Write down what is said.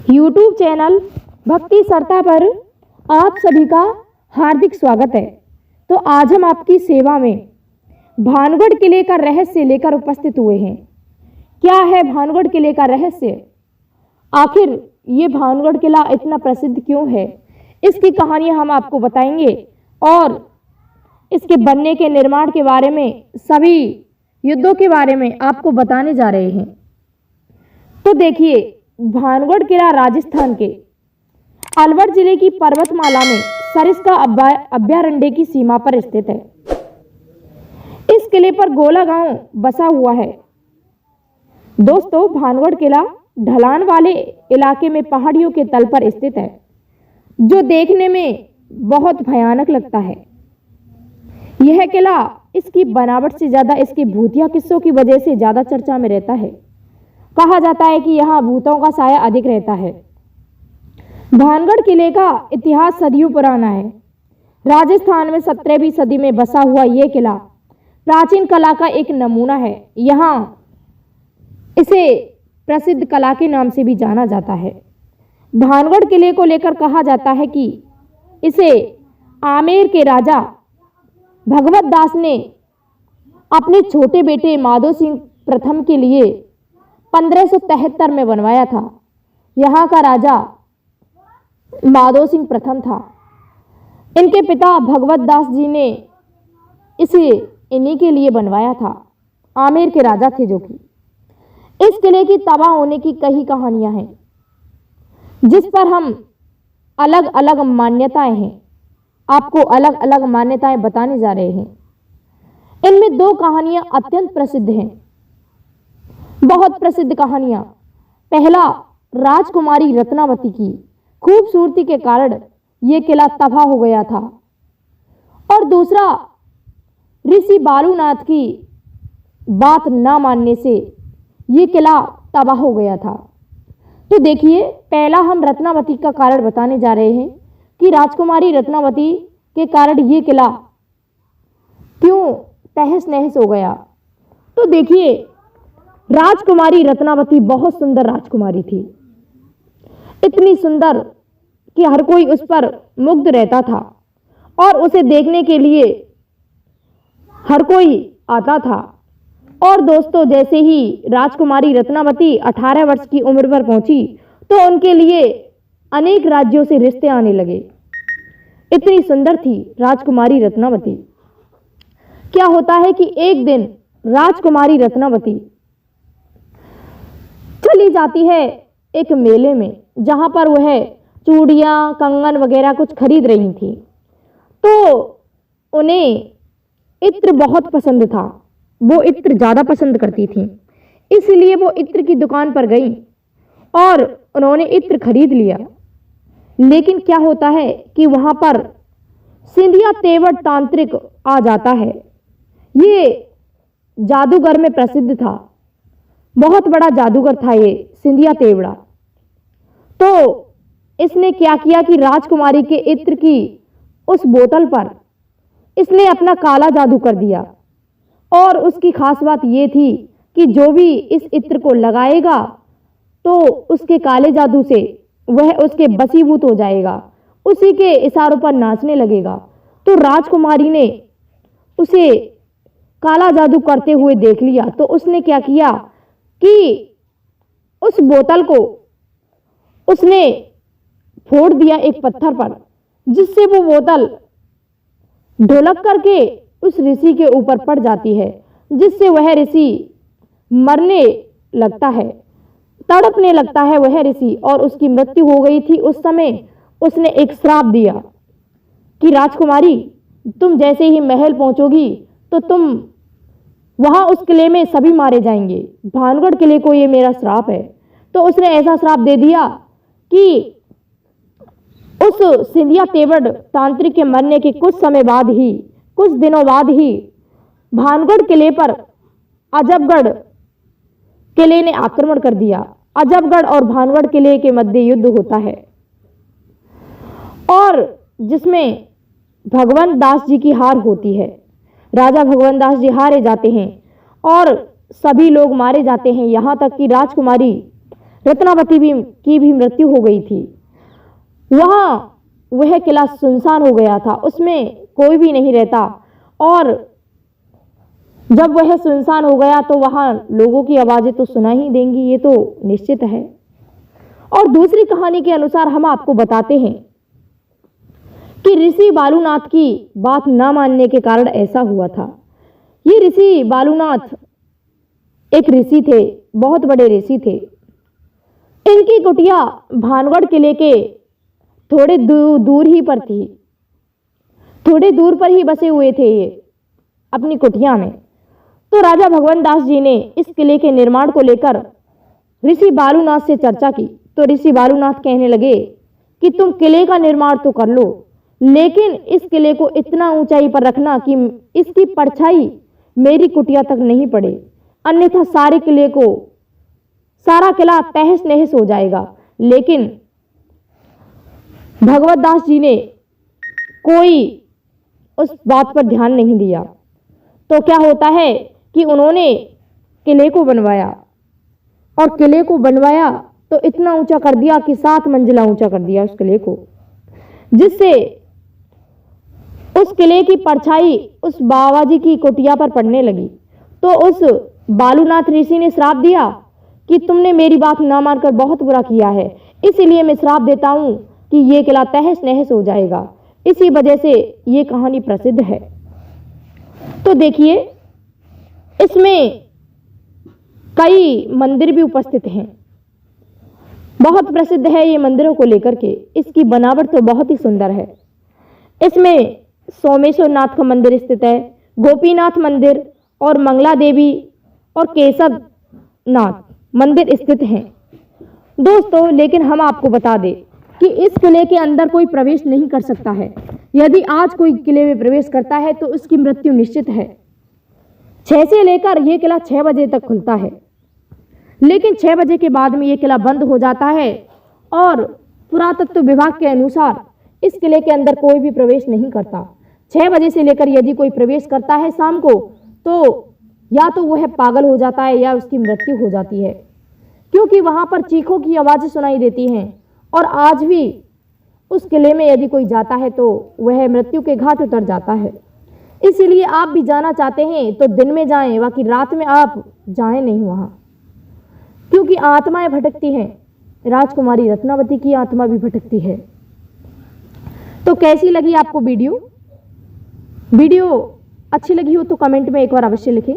YouTube channel भक्ति सरता पर आप सभी का हार्दिक स्वागत है। तो आज हम आपकी सेवा में भानुगढ़ किले का रहस्य लेकर उपस्थित हुए हैं। क्या है भानुगढ़ किले का रहस्य? आखिर ये भानुगढ़ किला इतना प्रसिद्ध क्यों है? इसकी कहानी हम आपको बताएंगे और इसके बनने के निर्माण के बारे में, सभी युद्धों के बारे में आपको बताने जा रहे हैं। तो देखिए, भानुगढ़ किला राजस्थान के अलवर जिले की पर्वतमाला में सरिस्का अभयारण्य की सीमा पर स्थित है। इस किले पर गोला गांव बसा हुआ है। दोस्तों, भानुगढ़ किला ढलान वाले इलाके में पहाड़ियों के तल पर स्थित है, जो देखने में बहुत भयानक लगता है। यह किला इसकी बनावट से ज्यादा इसके भूतिया किस्सों की वजह से ज्यादा चर्चा में रहता है। कहा जाता है कि यहाँ भूतों का साया अधिक रहता है। भानुगढ़ किले का इतिहास सदियों पुराना है। राजस्थान में 17वीं सदी में बसा हुआ यह किला प्राचीन कला का एक नमूना है। यहाँ इसे प्रसिद्ध कला के नाम से भी जाना जाता है। भानुगढ़ किले को लेकर कहा जाता है कि इसे आमेर के राजा भगवत दास ने अपने छोटे बेटे माधो सिंह प्रथम के लिए 1573 में बनवाया था। यहाँ का राजा माधो सिंह प्रथम था। इनके पिता भगवत दास जी ने इसे इन्हीं के लिए बनवाया था। आमेर के राजा थे जो कि इस किले की तबाह होने की कई कहानियां हैं, जिस पर हम अलग अलग मान्यताएं हैं। आपको अलग अलग मान्यताएं बताने जा रहे हैं। इनमें दो कहानियां अत्यंत प्रसिद्ध हैं, बहुत प्रसिद्ध कहानियां। पहला, राजकुमारी रत्नावती की खूबसूरती के कारण यह किला तबाह हो गया था, और दूसरा, ऋषि बालूनाथ की बात ना मानने से यह किला तबाह हो गया था। तो देखिए, पहला हम रत्नावती का कारण बताने जा रहे हैं कि राजकुमारी रत्नावती के कारण यह किला क्यों तहस नहस हो गया। तो देखिए, राजकुमारी रत्नावती बहुत सुंदर राजकुमारी थी। इतनी सुंदर कि हर कोई उस पर मुग्ध रहता था और उसे देखने के लिए हर कोई आता था। और दोस्तों, जैसे ही राजकुमारी रत्नावती 18 वर्ष की उम्र पर पहुंची तो उनके लिए अनेक राज्यों से रिश्ते आने लगे। इतनी सुंदर थी राजकुमारी रत्नावती। क्या होता है कि एक दिन राजकुमारी रत्नावती चली जाती है एक मेले में, जहां पर वह चूड़ियां, कंगन वगैरह कुछ खरीद रही थी। तो उन्हें इत्र बहुत पसंद था। वो इत्र ज़्यादा पसंद करती थी, इसलिए वो इत्र की दुकान पर गई और उन्होंने इत्र खरीद लिया। लेकिन क्या होता है कि वहां पर सिंधिया तेवड़ तांत्रिक आ जाता है। ये जादूगर में प्रसिद्ध था, बहुत बड़ा जादूगर था ये सिंधिया तेवड़ा। तो इसने क्या किया कि राजकुमारी के इत्र की उस बोतल पर इसने अपना काला जादू कर दिया। और उसकी खास बात ये थी कि जो भी इस इत्र को लगाएगा तो उसके काले जादू से वह उसके बसीभूत हो जाएगा, उसी के इशारों पर नाचने लगेगा। तो राजकुमारी ने उसे काला जादू करते हुए देख लिया। तो उसने क्या किया कि उस बोतल को उसने फोड़ दिया एक पत्थर पर, जिससे वो बोतल ढुलक करके उस ऋषि के ऊपर पड़ जाती है, जिससे वह ऋषि मरने लगता है, तड़पने लगता है वह ऋषि, और उसकी मृत्यु हो गई थी। उस समय उसने एक श्राप दिया कि राजकुमारी, तुम जैसे ही महल पहुंचोगी तो तुम वहां उस किले में सभी मारे जाएंगे। भानुगढ़ किले को ये मेरा श्राप है। तो उसने ऐसा श्राप दे दिया कि उस सिंधिया तेवड़ तांत्रिक के मरने के कुछ समय बाद ही, कुछ दिनों बाद ही भानुगढ़ किले पर अजबगढ़ किले ने आक्रमण कर दिया। अजबगढ़ और भानुगढ़ किले के मध्य युद्ध होता है, और जिसमें भगवंत दास जी की हार होती है। राजा भगवंत दास जी हारे जाते हैं और सभी लोग मारे जाते हैं, यहाँ तक कि राजकुमारी रत्नावती की भी मृत्यु हो गई थी। वहाँ वह किला सुनसान हो गया था, उसमें कोई भी नहीं रहता, और जब वह सुनसान हो गया तो वहाँ लोगों की आवाज़ें तो सुना ही देंगी, ये तो निश्चित है। और दूसरी कहानी के अनुसार हम आपको बताते हैं कि ऋषि बालूनाथ की बात न मानने के कारण ऐसा हुआ था। ये ऋषि बालूनाथ एक ऋषि थे, बहुत बड़े ऋषि थे। इनकी कुटिया भानगढ़ किले के थोड़े दूर ही पर थी, थोड़े दूर पर ही बसे हुए थे ये अपनी कुटिया में। तो राजा भगवान दास जी ने इस किले के निर्माण को लेकर ऋषि बालूनाथ से चर्चा की। तो ऋषि बालूनाथ कहने लगे कि तुम किले का निर्माण तो कर लो, लेकिन इस किले को इतना ऊंचाई पर रखना कि इसकी परछाई मेरी कुटिया तक नहीं पड़े, अन्यथा सारा किला तहस नहस हो जाएगा। लेकिन भगवत दास जी ने कोई उस बात पर ध्यान नहीं दिया। तो क्या होता है कि उन्होंने किले को बनवाया, और किले को बनवाया तो इतना ऊंचा कर दिया कि 7 मंजिला ऊंचा कर दिया उस किले को, जिससे उस किले की परछाई उस बाबा जी की कुटिया पर पड़ने लगी। तो उस बालूनाथ ऋषि ने श्राप दिया कि तुमने मेरी बात ना मानकर बहुत बुरा किया है, इसलिए मैं श्राप देता हूं कि ये किला तहस नहस हो जाएगा। इसी वजह से ये कहानी प्रसिद्ध है। तो देखिए, इसमें कई मंदिर भी उपस्थित हैं, बहुत प्रसिद्ध है ये मंदिरों को लेकर के। इसकी बनावट तो बहुत ही सुंदर है। इसमें सोमेश्वर नाथ का मंदिर स्थित है, गोपीनाथ मंदिर और मंगला देवी और केशव नाथ मंदिर स्थित हैं दोस्तों। लेकिन हम आपको बता दें कि इस किले के अंदर कोई प्रवेश नहीं कर सकता है। यदि आज कोई किले में प्रवेश करता है तो उसकी मृत्यु निश्चित है। 6 से लेकर यह किला 6 बजे तक खुलता है, लेकिन 6 बजे के बाद में यह किला बंद हो जाता है, और पुरातत्व विभाग के अनुसार इस किले के अंदर कोई भी प्रवेश नहीं करता। 6 बजे से लेकर यदि कोई प्रवेश करता है शाम को, तो या तो वह पागल हो जाता है या उसकी मृत्यु हो जाती है, क्योंकि वहां पर चीखों की आवाज़ें सुनाई देती हैं। और आज भी उस किले में यदि कोई जाता है तो वह मृत्यु के घाट उतर जाता है। इसीलिए आप भी जाना चाहते हैं तो दिन में जाएं, बाकी रात में आप जाएं नहीं वहां, क्योंकि आत्माएं भटकती हैं। राजकुमारी रत्नावती की आत्मा भी भटकती है। तो कैसी लगी आपको वीडियो अच्छी लगी हो तो कमेंट में एक बार अवश्य लिखें।